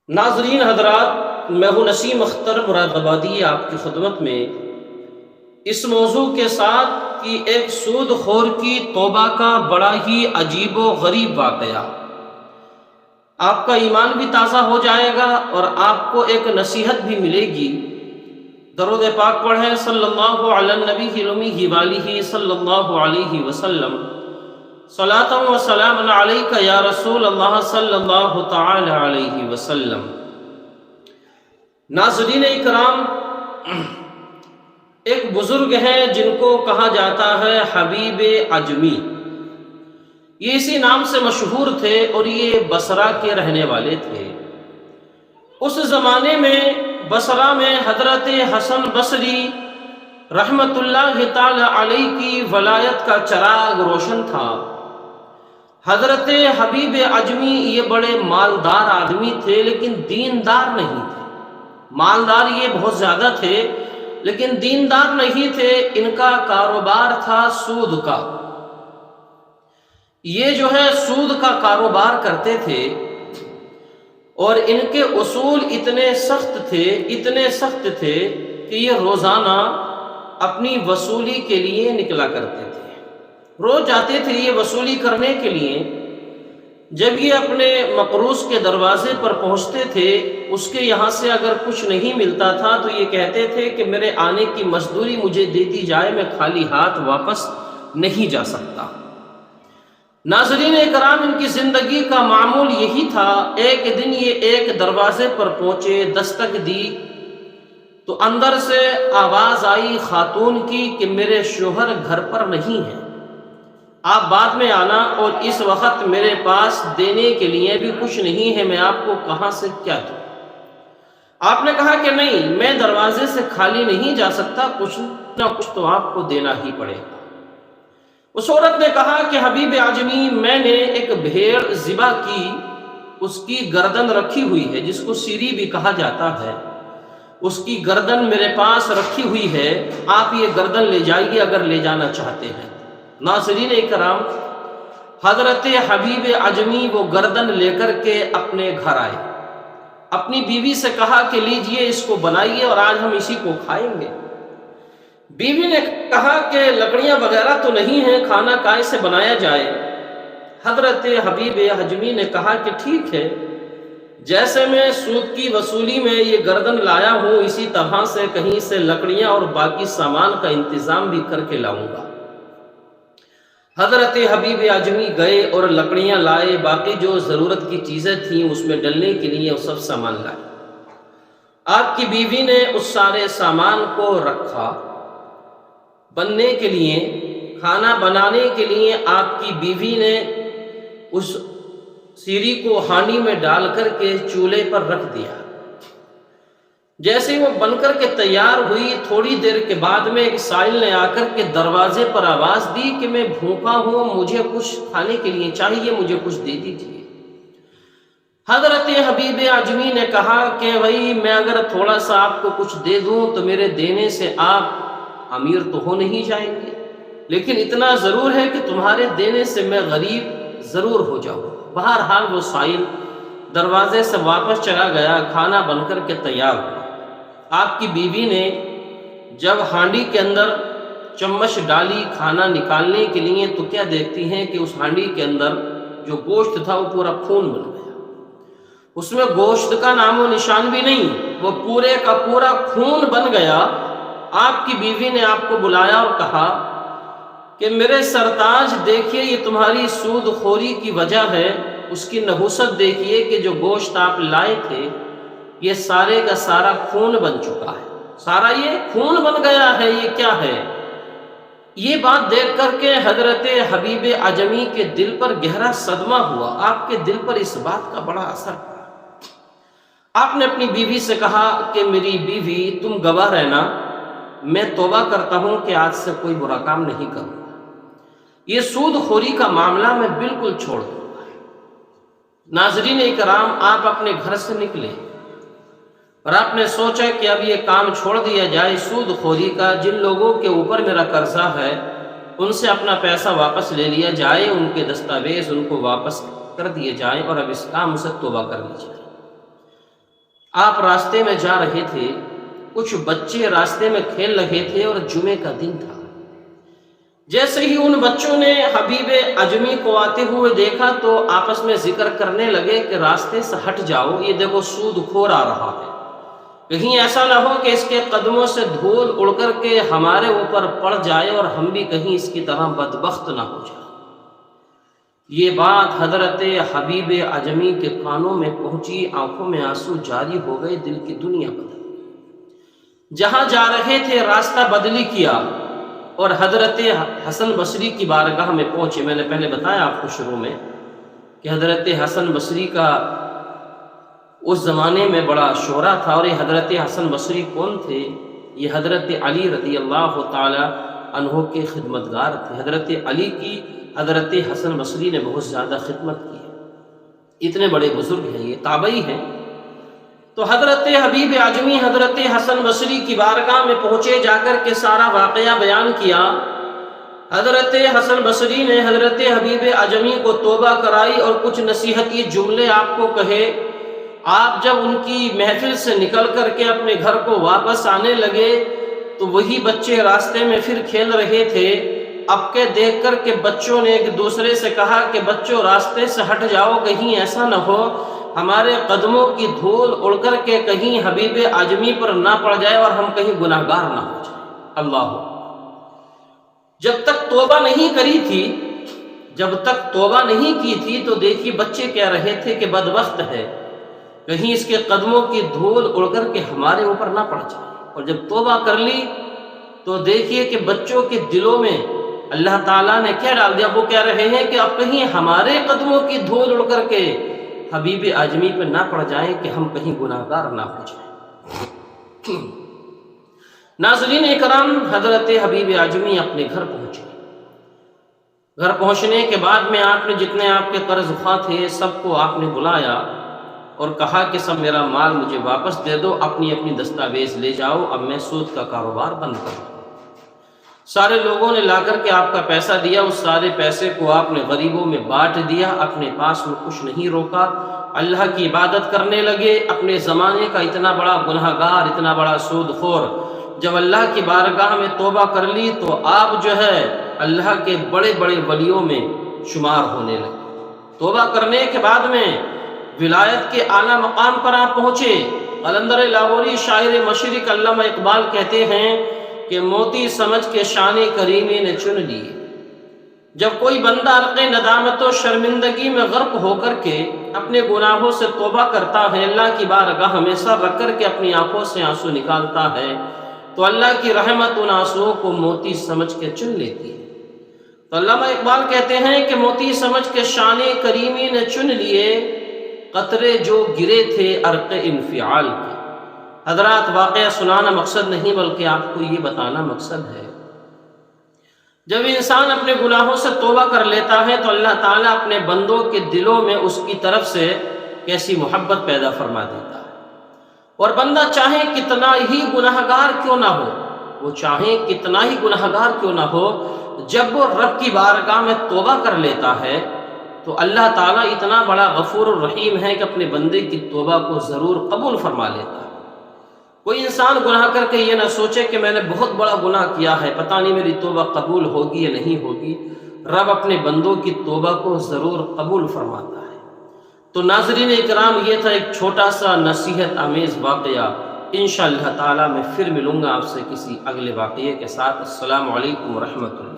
ناظرین حضرات، میں ہوں نسیم اختر مراد آبادی آپ کی خدمت میں اس موضوع کے ساتھ کہ ایک سود خور کی توبہ کا بڑا ہی عجیب و غریب واقعہ۔ آپ کا ایمان بھی تازہ ہو جائے گا اور آپ کو ایک نصیحت بھی ملے گی۔ درود پاک پڑھیں صلی اللہ علی النبی المی والہ صلی اللہ علیہ وسلم۔ صلاۃ و سلام علیک یا رسول اللہ صلی اللہ تعالی علیہ وسلم۔ ناظرین اکرام، ایک بزرگ ہیں جن کو کہا جاتا ہے حبیب عجمی۔ یہ اسی نام سے مشہور تھے اور یہ بصرہ کے رہنے والے تھے۔ اس زمانے میں بصرہ میں حضرت حسن بصری رحمت اللہ تعالی علیہ کی ولایت کا چراغ روشن تھا۔ حضرت حبیب عجمی یہ بڑے مالدار آدمی تھے لیکن دیندار نہیں تھے۔ مالدار یہ بہت زیادہ تھے لیکن دیندار نہیں تھے۔ ان کا کاروبار تھا سود کا۔ یہ جو ہے سود کا کاروبار کرتے تھے اور ان کے اصول اتنے سخت تھے کہ یہ روزانہ اپنی وصولی کے لیے نکلا کرتے تھے۔ روز جاتے تھے یہ وصولی کرنے کے لیے۔ جب یہ اپنے مقروض کے دروازے پر پہنچتے تھے، اس کے یہاں سے اگر کچھ نہیں ملتا تھا تو یہ کہتے تھے کہ میرے آنے کی مزدوری مجھے دے دی جائے، میں خالی ہاتھ واپس نہیں جا سکتا۔ ناظرین اکرام، ان کی زندگی کا معمول یہی تھا۔ ایک دن یہ ایک دروازے پر پہنچے، دستک دی تو اندر سے آواز آئی خاتون کی کہ میرے شوہر گھر پر نہیں ہیں، آپ بعد میں آنا، اور اس وقت میرے پاس دینے کے لیے بھی کچھ نہیں ہے، میں آپ کو کہاں سے کیا دوں؟ آپ نے کہا کہ نہیں، میں دروازے سے خالی نہیں جا سکتا، کچھ نہ کچھ تو آپ کو دینا ہی پڑے گا۔ اس عورت نے کہا کہ حبیب عجمی، میں نے ایک بھیڑ ذبح کی، اس کی گردن رکھی ہوئی ہے، جس کو سیری بھی کہا جاتا ہے، اس کی گردن میرے پاس رکھی ہوئی ہے، آپ یہ گردن لے جائیے اگر لے جانا چاہتے ہیں۔ ناظرین اکرام، حضرت حبیب عجمی وہ گردن لے کر کے اپنے گھر آئے، اپنی بیوی سے کہا کہ لیجئے اس کو بنائیے اور آج ہم اسی کو کھائیں گے۔ بیوی نے کہا کہ لکڑیاں وغیرہ تو نہیں ہیں، کھانا کائے سے بنایا جائے؟ حضرت حبیب عجمی نے کہا کہ ٹھیک ہے، جیسے میں سود کی وصولی میں یہ گردن لایا ہوں، اسی طرح سے کہیں سے لکڑیاں اور باقی سامان کا انتظام بھی کر کے لاؤں گا۔ حضرت حبیب عجمی گئے اور لکڑیاں لائے، باقی جو ضرورت کی چیزیں تھیں اس میں ڈلنے کے لیے وہ سب سامان لائے۔ آپ کی بیوی نے اس سارے سامان کو رکھا بننے کے لیے، کھانا بنانے کے لیے۔ آپ کی بیوی نے اس سیری کو ہانڈی میں ڈال کر کے چولہے پر رکھ دیا۔ جیسے وہ بن کر کے تیار ہوئی، تھوڑی دیر کے بعد میں ایک سائل نے آ کر کے دروازے پر آواز دی کہ میں بھوکا ہوں، مجھے کچھ کھانے کے لیے چاہیے، مجھے کچھ دے دیجیے۔ حضرت حبیب عجمی نے کہا کہ بھائی میں اگر تھوڑا سا آپ کو کچھ دے دوں تو میرے دینے سے آپ امیر تو ہو نہیں جائیں گے، لیکن اتنا ضرور ہے کہ تمہارے دینے سے میں غریب ضرور ہو جاؤں۔ بہرحال وہ سائل دروازے سے واپس چلا گیا، کھانا بن کر کے تیار ہوا۔ آپ کی بیوی نے جب ہانڈی کے اندر چمچ ڈالی کھانا نکالنے کے لیے تو کیا دیکھتی ہیں کہ اس ہانڈی کے اندر جو گوشت تھا وہ پورا خون بن گیا۔ اس میں گوشت کا نام و نشان بھی نہیں، وہ پورے کا پورا خون بن گیا۔ آپ کی بیوی نے آپ کو بلایا اور کہا کہ میرے سرتاج دیکھیے، یہ تمہاری سود خوری کی وجہ ہے، اس کی نحوست دیکھیے کہ جو گوشت آپ لائے تھے یہ سارے کا سارا خون بن چکا ہے، سارا یہ خون بن گیا ہے، یہ کیا ہے؟ یہ بات دیکھ کر کے حضرت حبیب عجمی کے دل پر گہرا صدمہ ہوا۔ آپ کے دل پر اس بات کا بڑا اثر پڑا۔ آپ نے اپنی بیوی سے کہا کہ میری بیوی، تم گواہ رہنا، میں توبہ کرتا ہوں کہ آج سے کوئی برا کام نہیں کروں گا، یہ سود خوری کا معاملہ میں بالکل چھوڑ دوں گا۔ ناظرین اکرام، آپ اپنے گھر سے نکلے اور آپ نے سوچا کہ اب یہ کام چھوڑ دیا جائے سود خوری کا، جن لوگوں کے اوپر میرا قرضہ ہے ان سے اپنا پیسہ واپس لے لیا جائے، ان کے دستاویز ان کو واپس کر دیے جائیں اور اب اس کام سے توبہ کر لی جائے۔ آپ راستے میں جا رہے تھے، کچھ بچے راستے میں کھیل رہے تھے اور جمعے کا دن تھا۔ جیسے ہی ان بچوں نے حبیب اجمی کو آتے ہوئے دیکھا تو آپس میں ذکر کرنے لگے کہ راستے سے ہٹ جاؤ، یہ دیکھو سود کھور آ رہا ہے، کہیں ایسا نہ ہو کہ اس کے قدموں سے دھول اڑ کر کے ہمارے اوپر پڑ جائے اور ہم بھی کہیں اس کی طرح بدبخت نہ ہو جائے۔ یہ بات حضرت حبیب اجمی کے کانوں میں پہنچی، آنکھوں میں آنسو جاری ہو گئے، دل کی دنیا بدل گئی۔ جہاں جا رہے تھے راستہ بدلی کیا اور حضرت حسن بصری کی بارگاہ میں پہنچے۔ میں نے پہلے بتایا آپ کو شروع میں کہ حضرت حسن بصری کا اس زمانے میں بڑا شہرہ تھا، اور یہ حضرت حسن بصری کون تھے؟ یہ حضرت علی رضی اللہ تعالی عنہ کے خدمتگار تھے۔ حضرت علی کی حضرت حسن بصری نے بہت زیادہ خدمت کی ہے، اتنے بڑے بزرگ ہیں، یہ تابعی ہیں۔ تو حضرت حبیب اعظمی حضرت حسن بصری کی بارگاہ میں پہنچے، جا کر کے سارا واقعہ بیان کیا۔ حضرت حسن بصری نے حضرت حبیب اعظمی کو توبہ کرائی اور کچھ نصیحتی جملے آپ کو کہے۔ آپ جب ان کی محفل سے نکل کر کے اپنے گھر کو واپس آنے لگے تو وہی بچے راستے میں پھر کھیل رہے تھے۔ اب کے دیکھ کر کے بچوں نے ایک دوسرے سے کہا کہ بچوں راستے سے ہٹ جاؤ، کہیں ایسا نہ ہو ہمارے قدموں کی دھول اڑ کر کے کہیں حبیب اعظمی پر نہ پڑ جائے اور ہم کہیں گناہگار نہ ہو جائے۔ اللہ، جب تک توبہ نہیں کری تھی، جب تک توبہ نہیں کی تھی تو دیکھیے بچے کہہ رہے تھے کہ بدبخت ہے، کہیں اس کے قدموں کی دھول اڑ کر کے ہمارے اوپر نہ پڑ جائے۔ اور جب توبہ کر لی تو دیکھیے کہ بچوں کے دلوں میں اللہ تعالیٰ نے کیا ڈال دیا؟ وہ کہہ رہے ہیں کہ اب کہیں ہمارے قدموں کی دھول اڑ کر کے حبیب اعظمی پہ نہ پڑ جائیں کہ ہم کہیں گناہگار نہ ہو جائیں۔ ناظرین اکرام، حضرت حبیب اعظمی اپنے گھر پہنچے۔ گھر پہنچنے کے بعد میں آپ نے جتنے آپ کے قرض خواہ تھے سب کو آپ نے بلایا اور کہا کہ سب میرا مال مجھے واپس دے دو، اپنی اپنی دستاویز لے جاؤ، اب میں سود کا کاروبار بند کر دوں۔ سارے لوگوں نے لا کر کے آپ کا پیسہ دیا، اس سارے پیسے کو آپ نے غریبوں میں بانٹ دیا، اپنے پاس میں کچھ نہیں روکا، اللہ کی عبادت کرنے لگے۔ اپنے زمانے کا اتنا بڑا گنہگار، اتنا بڑا سود خور جب اللہ کی بارگاہ میں توبہ کر لی تو آپ جو ہے اللہ کے بڑے بڑے ولیوں میں شمار ہونے لگے۔ توبہ کرنے کے بعد میں ولایت کے اعلیٰ مقام پر آپ پہنچے۔ قلندر لاہوری شاعر مشرق علامہ اقبال کہتے ہیں کہ موتی سمجھ کے شان کریمی نے چن لیے۔ جب کوئی بندہ عرق ندامت و شرمندگی میں غرق ہو کر کے اپنے گناہوں سے توبہ کرتا ہے، اللہ کی بارگاہ میں سر رکھ کر کے اپنی آنکھوں سے آنسو نکالتا ہے تو اللہ کی رحمت ان آنسوؤں کو موتی سمجھ کے چن لیتی ہے۔ تو علامہ اقبال کہتے ہیں کہ موتی سمجھ کے شان کریمی نے چن لیے، قطرے جو گرے تھے عرق انفعال کے۔ حضرات، واقعہ سنانا مقصد نہیں بلکہ آپ کو یہ بتانا مقصد ہے، جب انسان اپنے گناہوں سے توبہ کر لیتا ہے تو اللہ تعالیٰ اپنے بندوں کے دلوں میں اس کی طرف سے کیسی محبت پیدا فرما دیتا ہے۔ اور بندہ چاہے کتنا ہی گناہگار کیوں نہ ہو، وہ چاہے کتنا ہی گناہگار کیوں نہ ہو، جب وہ رب کی بارگاہ میں توبہ کر لیتا ہے تو اللہ تعالیٰ اتنا بڑا غفور الرحیم ہے کہ اپنے بندے کی توبہ کو ضرور قبول فرما لیتا ہے۔ کوئی انسان گناہ کر کے یہ نہ سوچے کہ میں نے بہت بڑا گناہ کیا ہے، پتہ نہیں میری توبہ قبول ہوگی یا نہیں ہوگی۔ رب اپنے بندوں کی توبہ کو ضرور قبول فرماتا ہے۔ تو ناظرین اکرام، یہ تھا ایک چھوٹا سا نصیحت آمیز واقعہ۔ انشاءاللہ تعالی میں پھر ملوں گا آپ سے کسی اگلے واقعے کے ساتھ۔ السلام علیکم ورحمۃ اللہ۔